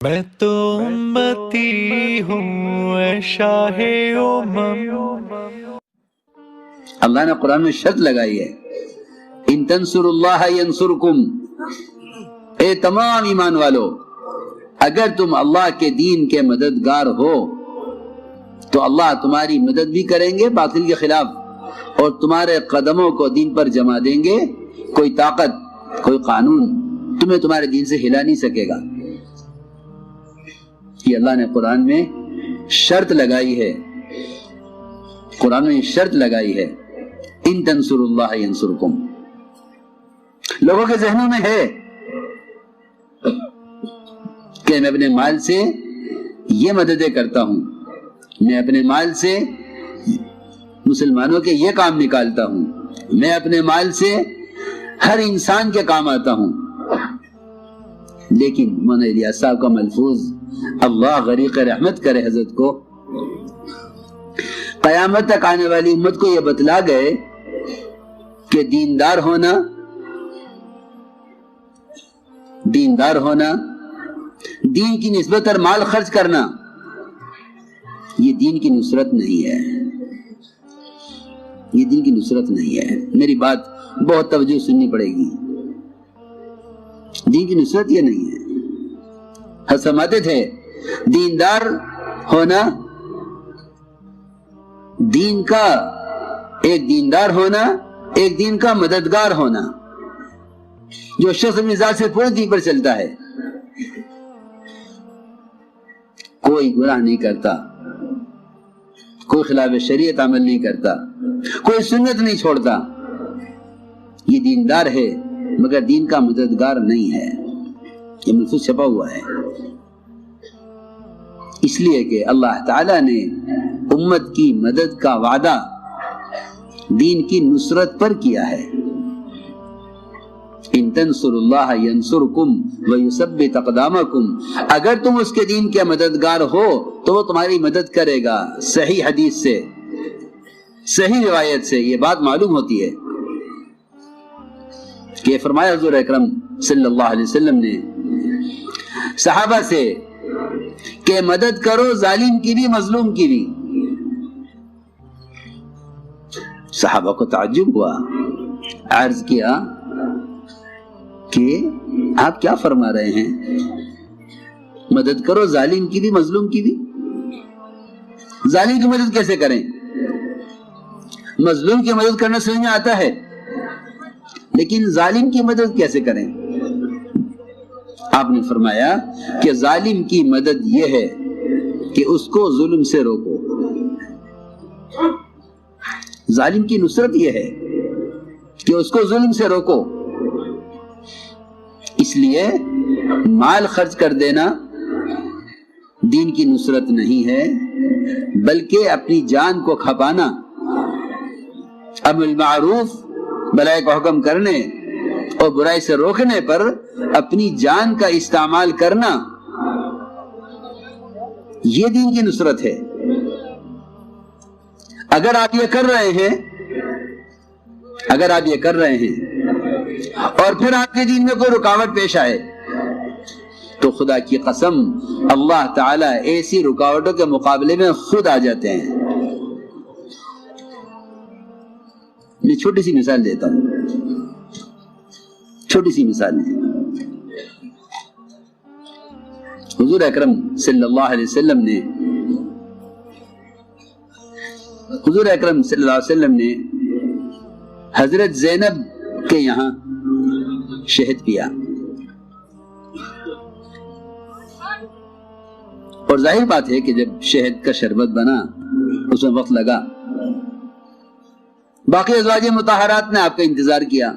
میں تو امتی ہوں اے شاہ امم۔ اللہ نے قرآن میں شرط لگائی ہے، ان تنصروا اللہ ینصرکم، اے تمام ایمان والو، اگر تم اللہ کے دین کے مددگار ہو تو اللہ تمہاری مدد بھی کریں گے باطل کے خلاف، اور تمہارے قدموں کو دین پر جما دیں گے۔ کوئی طاقت، کوئی قانون تمہیں تمہارے دین سے ہلا نہیں سکے گا۔ یہ اللہ نے قرآن میں شرط لگائی ہے، قرآن میں شرط لگائی ہے، ان تنصروا اللہ ینصرکم۔ لوگوں کے ذہنوں میں ہے کہ میں اپنے مال سے یہ مددیں کرتا ہوں، میں اپنے مال سے مسلمانوں کے یہ کام نکالتا ہوں، میں اپنے مال سے ہر انسان کے کام آتا ہوں۔ لیکن مولانا الیاس صاحب کا ملفوظ، اللہ غریق رحمت کرے حضرت کو، قیامت تک آنے والی امت کو یہ بتلا گئے کہ دیندار ہونا دین کی نسبت اور مال خرچ کرنا یہ دین کی نصرت نہیں ہے، یہ دین کی نصرت نہیں ہے۔ میری بات بہت توجہ سننی پڑے گی، دین کی نصرت یہ نہیں ہے۔ ہم سمجھتے تھے دیندار ہونا، دین کا ایک دیندار ہونا، ایک دین کا مددگار ہونا، جو شخص مزاج سے پورے دین پر چلتا ہے، کوئی گناہ نہیں کرتا، کوئی خلاف شریعت عمل نہیں کرتا، کوئی سنت نہیں چھوڑتا، یہ دیندار ہے مگر دین کا مددگار نہیں ہے۔ یہ ملفوظ چھپا ہوا ہے، اس لیے کہ اللہ تعالی نے امت کی مدد کا وعدہ دین کی نصرت پر کیا ہے۔ ان تنصروا اللہ ینصرکم ویثبت اقدامکم، اگر تم اس کے دین کے مددگار ہو تو وہ تمہاری مدد کرے گا۔ صحیح حدیث سے، صحیح روایت سے یہ بات معلوم ہوتی ہے کہ فرمایا حضور اکرم صلی اللہ علیہ وسلم نے صحابہ سے کہ مدد کرو ظالم کی بھی مظلوم کی بھی۔ صحابہ کو تعجب ہوا، عرض کیا کہ آپ کیا فرما رہے ہیں؟ مدد کرو ظالم کی بھی مظلوم کی بھی؟ ظالم کی مدد کیسے کریں؟ مظلوم کی مدد کرنا سمجھ میں آتا ہے، لیکن ظالم کی مدد کیسے کریں؟ آپ نے فرمایا کہ ظالم کی مدد یہ ہے کہ اس کو ظلم سے روکو، ظالم کی نصرت یہ ہے کہ اس کو ظلم سے روکو۔ اس لیے مال خرچ کر دینا دین کی نصرت نہیں ہے، بلکہ اپنی جان کو کھپانا، امر بالمعروف بھلائی کا حکم کرنے اور برائی سے روکنے پر اپنی جان کا استعمال کرنا، یہ دین کی نصرت ہے۔ اگر آپ یہ کر رہے ہیں اور پھر آپ کے دین میں کوئی رکاوٹ پیش آئے تو خدا کی قسم اللہ تعالیٰ ایسی رکاوٹوں کے مقابلے میں خود آ جاتے ہیں۔ میں چھوٹی سی مثال دیتا ہوں، چھوٹی سی مثال ہے۔ حضور اکرم صلی اللہ علیہ وسلم نے حضرت زینب کے یہاں شہد پیا، اور ظاہر بات ہے کہ جب شہد کا شربت بنا اس میں وقت لگا، باقی ازواج مطہرات نے آپ کا انتظار کیا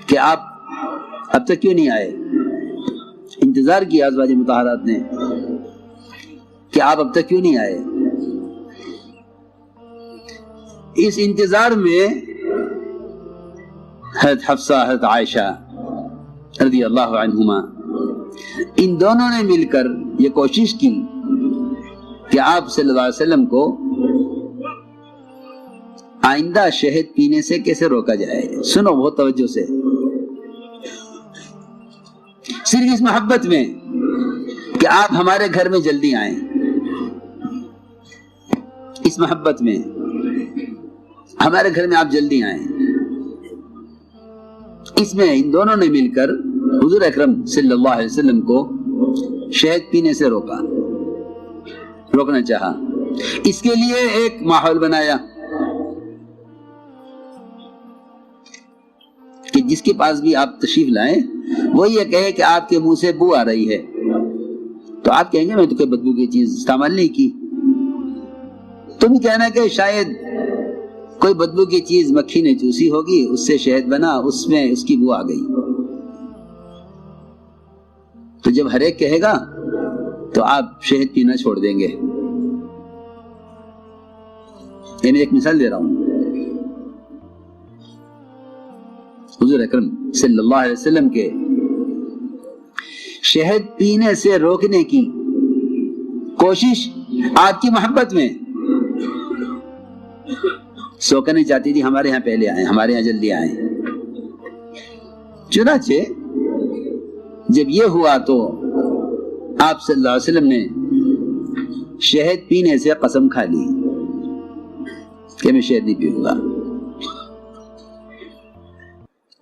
کہ آپ اب تک کیوں نہیں آئے۔ انتظار کیا ازواج مطہرات نے کہ آپ اب تک کیوں نہیں آئے۔ اس انتظار میں حضرت حفصہ، حضرت عائشہ رضی اللہ عنہما، ان دونوں نے مل کر یہ کوشش کی کہ آپ صلی اللہ علیہ وسلم کو آئندہ شہد پینے سے کیسے روکا جائے۔ سنو بہت توجہ سے، صرف اس محبت میں کہ آپ ہمارے گھر میں جلدی آئیں، اس محبت میں ہمارے گھر میں آپ جلدی آئیں۔ اس میں ان دونوں نے مل کر حضور اکرم صلی اللہ علیہ وسلم کو شہد پینے سے روکنا چاہا۔ اس کے لیے ایک ماحول بنایا کہ جس کے پاس بھی آپ تشریف لائیں وہ یہ کہے کہ آپ کے منہ سے بو آ رہی ہے، تو آپ کہیں گے میں تو کوئی بدبو کی چیز استعمال نہیں کی، تم کہنا کہ شاید کوئی بدبو کی چیز مکھی نے چوسی ہوگی، اس سے شہد بنا، اس میں اس کی بو آ گئی۔ تو جب ہر ایک کہے گا تو آپ شہد پینا چھوڑ دیں گے۔ یہ میں ایک مثال دے رہا ہوں۔ حضور اکرم صلی اللہ علیہ وسلم کے شہد پینے سے روکنے کی کوشش آپ کی محبت میں، سوکا نہیں چاہتی تھی ہمارے یہاں پہلے آئیں، ہمارے یہاں جلدی آئیں۔ چنانچہ جب یہ ہوا تو آپ صلی اللہ علیہ وسلم نے شہد پینے سے قسم کھا لی کہ میں شہد نہیں پیوں گا۔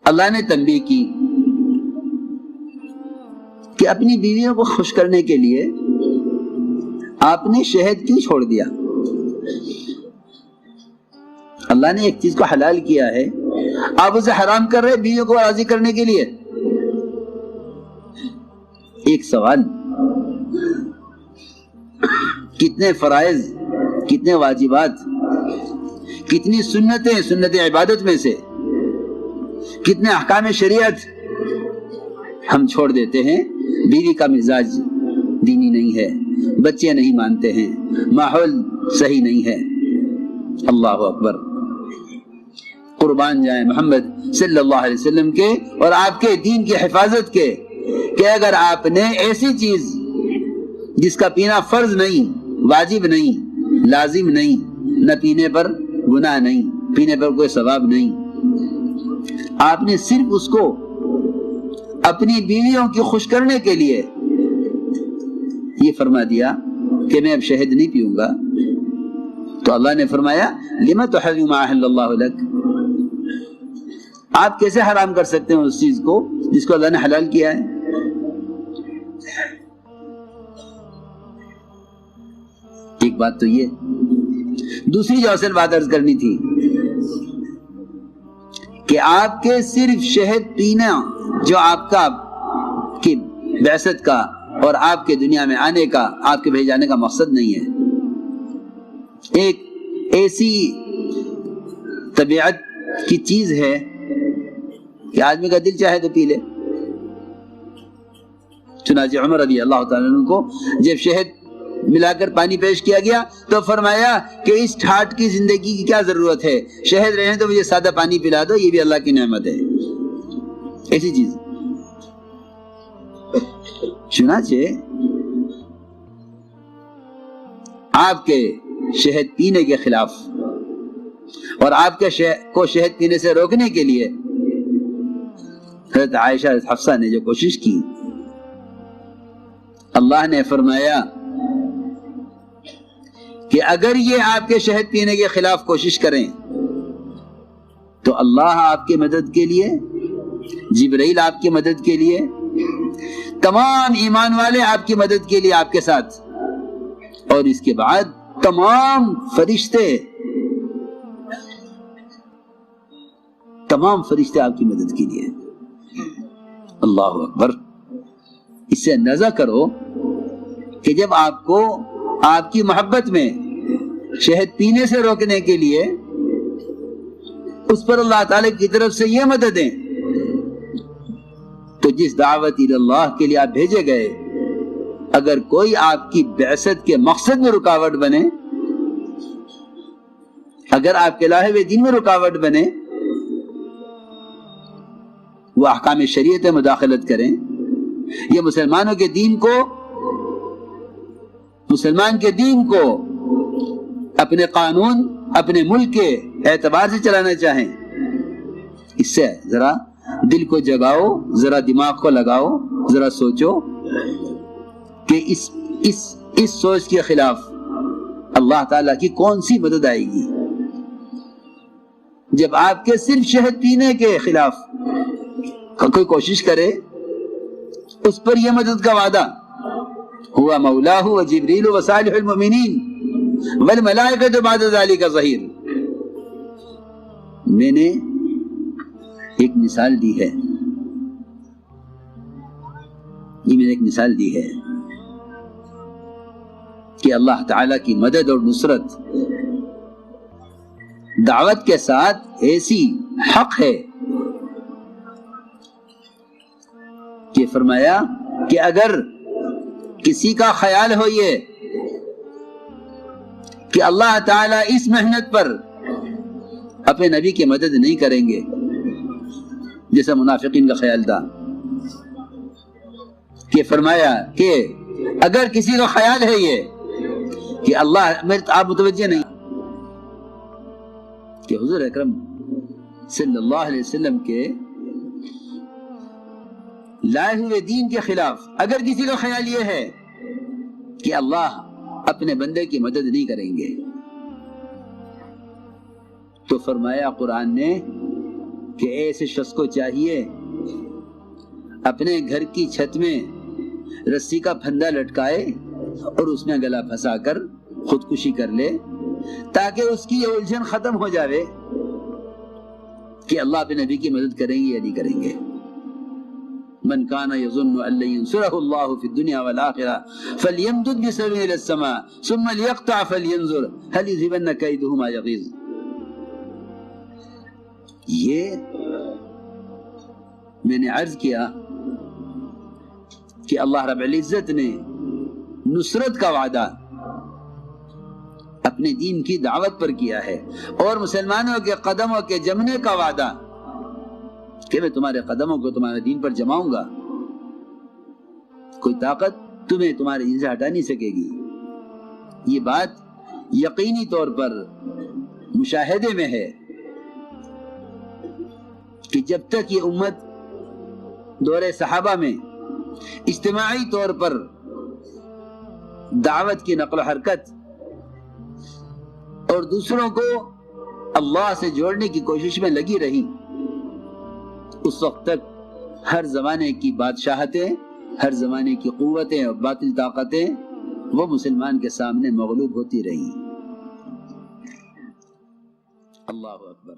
اللہ نے تنبیہ کی کہ اپنی بیویوں کو خوش کرنے کے لیے آپ نے شہد کیوں چھوڑ دیا؟ اللہ نے ایک چیز کو حلال کیا ہے، آپ اسے حرام کر رہے بیویوں کو راضی کرنے کے لیے۔ ایک سوال، کتنے فرائض، کتنے واجبات، کتنی سنتیں، سنت عبادت میں سے کتنے احکام شریعت ہم چھوڑ دیتے ہیں۔ بیوی کا مزاج دینی نہیں ہے، بچے نہیں مانتے ہیں، ماحول صحیح نہیں ہے۔ اللہ اکبر، قربان جائیں محمد صلی اللہ علیہ وسلم کے اور آپ کے دین کی حفاظت کے، کہ اگر آپ نے ایسی چیز جس کا پینا فرض نہیں، واجب نہیں، لازم نہیں، نہ پینے پر گناہ نہیں، پینے پر کوئی ثواب نہیں، آپ نے صرف اس کو اپنی بیویوں کی خوش کرنے کے لیے یہ فرما دیا کہ میں اب شہد نہیں پیوں گا، تو اللہ نے فرمایا لما تحرم ما احل اللہ لک، آپ کیسے حرام کر سکتے ہیں اس چیز کو جس کو اللہ نے حلال کیا ہے؟ ایک بات تو یہ، دوسری جو اصل بات عرض کرنی تھی کہ آپ کے صرف شہد پینا جو آپ کا کی بعثت کا اور آپ کے دنیا میں آنے کا، آپ کے بھیج جانے کا مقصد نہیں ہے، ایک ایسی طبیعت کی چیز ہے کہ آدمی کا دل چاہے تو پی لے۔ چنانچہ عمر رضی اللہ تعالیٰ عنہ کو جب شہد ملا کر پانی پیش کیا گیا تو فرمایا کہ اس ٹھاٹ کی زندگی کی کیا ضرورت ہے، شہد رہنے تو مجھے سادہ پانی پلا دو، یہ بھی اللہ کی نعمت ہے۔ ایسی چیز چنانچہ آپ کے شہد پینے کے خلاف اور آپ کے کو شہد پینے سے روکنے کے لیے حضرت عائشہ حفصہ نے جو کوشش کی، اللہ نے فرمایا کہ اگر یہ آپ کے شہد پینے کے خلاف کوشش کریں تو اللہ آپ کی مدد کے لیے، جبرائیل آپ کی مدد کے لیے، تمام ایمان والے آپ کی مدد کے لیے آپ کے ساتھ، اور اس کے بعد تمام فرشتے آپ کی مدد کے لیے۔ اللہ اکبر، اس سے اندازہ کرو کہ جب آپ کو آپ کی محبت میں شہد پینے سے روکنے کے لیے اس پر اللہ تعالی کی طرف سے یہ مددیں، تو جس دعوت اللہ کے لیے آپ بھیجے گئے، اگر کوئی آپ کی بعثت کے مقصد میں رکاوٹ بنے، اگر آپ کے لاہے دین میں رکاوٹ بنے، وہ احکام شریعت میں مداخلت کریں، یہ مسلمانوں کے دین کو، مسلمان کے دین کو اپنے قانون، اپنے ملک کے اعتبار سے چلانا چاہیں، اس سے ذرا دل کو جگاؤ، ذرا دماغ کو لگاؤ، ذرا سوچو کہ کہ اس سوچ کے خلاف اللہ تعالیٰ کی کون سی مدد آئے گی؟ جب آپ کے صرف شہد پینے کے خلاف کوئی کوشش کرے، اس پر یہ مدد کا وعدہ، ہوا مولاہ و جبریل و صالح المؤمنین والملائکۃ بعد ذلک ظہیر۔ میں نے ایک مثال دی ہے، یہ میں نے ایک مثال دی ہے کہ اللہ تعالی کی مدد اور نصرت دعوت کے ساتھ ایسی حق ہے کہ فرمایا کہ اگر کسی کا خیال ہو یہ کہ اللہ تعالیٰ اس محنت پر اپنے نبی کی مدد نہیں کریں گے، جیسا منافقین کا خیال تھا، کہ فرمایا کہ اگر کسی کا خیال ہے یہ کہ اللہ، آپ متوجہ نہیں کہ حضور اکرم صلی اللہ علیہ وسلم کے لائے ہوئے دین کے خلاف اگر کسی کا خیال یہ ہے کہ اللہ اپنے بندے کی مدد نہیں کریں گے، تو فرمایا قرآن نے کہ ایسے شخص کو چاہیے اپنے گھر کی چھت میں رسی کا پھندا لٹکائے اور اس میں گلا پھنسا کر خودکشی کر لے، تاکہ اس کی یہ الجھن ختم ہو جاوے کہ اللہ اپنے نبی کی مدد کریں گے یا نہیں کریں گے۔ من کان یظن ان لن ینصرہ اللہ فی الدنیا والآخرہ فلیمدد بسبیل الی السماء ثم لیقطع فلینظر هل یذهبن کیدہ ما یغیظ۔ یہ میں نے عرض کیا کہ اللہ رب العزت نے نصرت کا وعدہ اپنے دین کی دعوت پر کیا ہے، اور مسلمانوں کے قدموں کے جمنے کا وعدہ کہ میں تمہارے قدموں کو تمہارے دین پر جماؤں گا، کوئی طاقت تمہیں تمہارے دین سے ہٹا نہیں سکے گی۔ یہ بات یقینی طور پر مشاہدے میں ہے کہ جب تک یہ امت دور صحابہ میں اجتماعی طور پر دعوت کی نقل و حرکت اور دوسروں کو اللہ سے جوڑنے کی کوشش میں لگی رہی، اس وقت تک ہر زمانے کی بادشاہتیں، ہر زمانے کی قوتیں اور باطل طاقتیں وہ مسلمان کے سامنے مغلوب ہوتی رہی۔ اللہ اکبر۔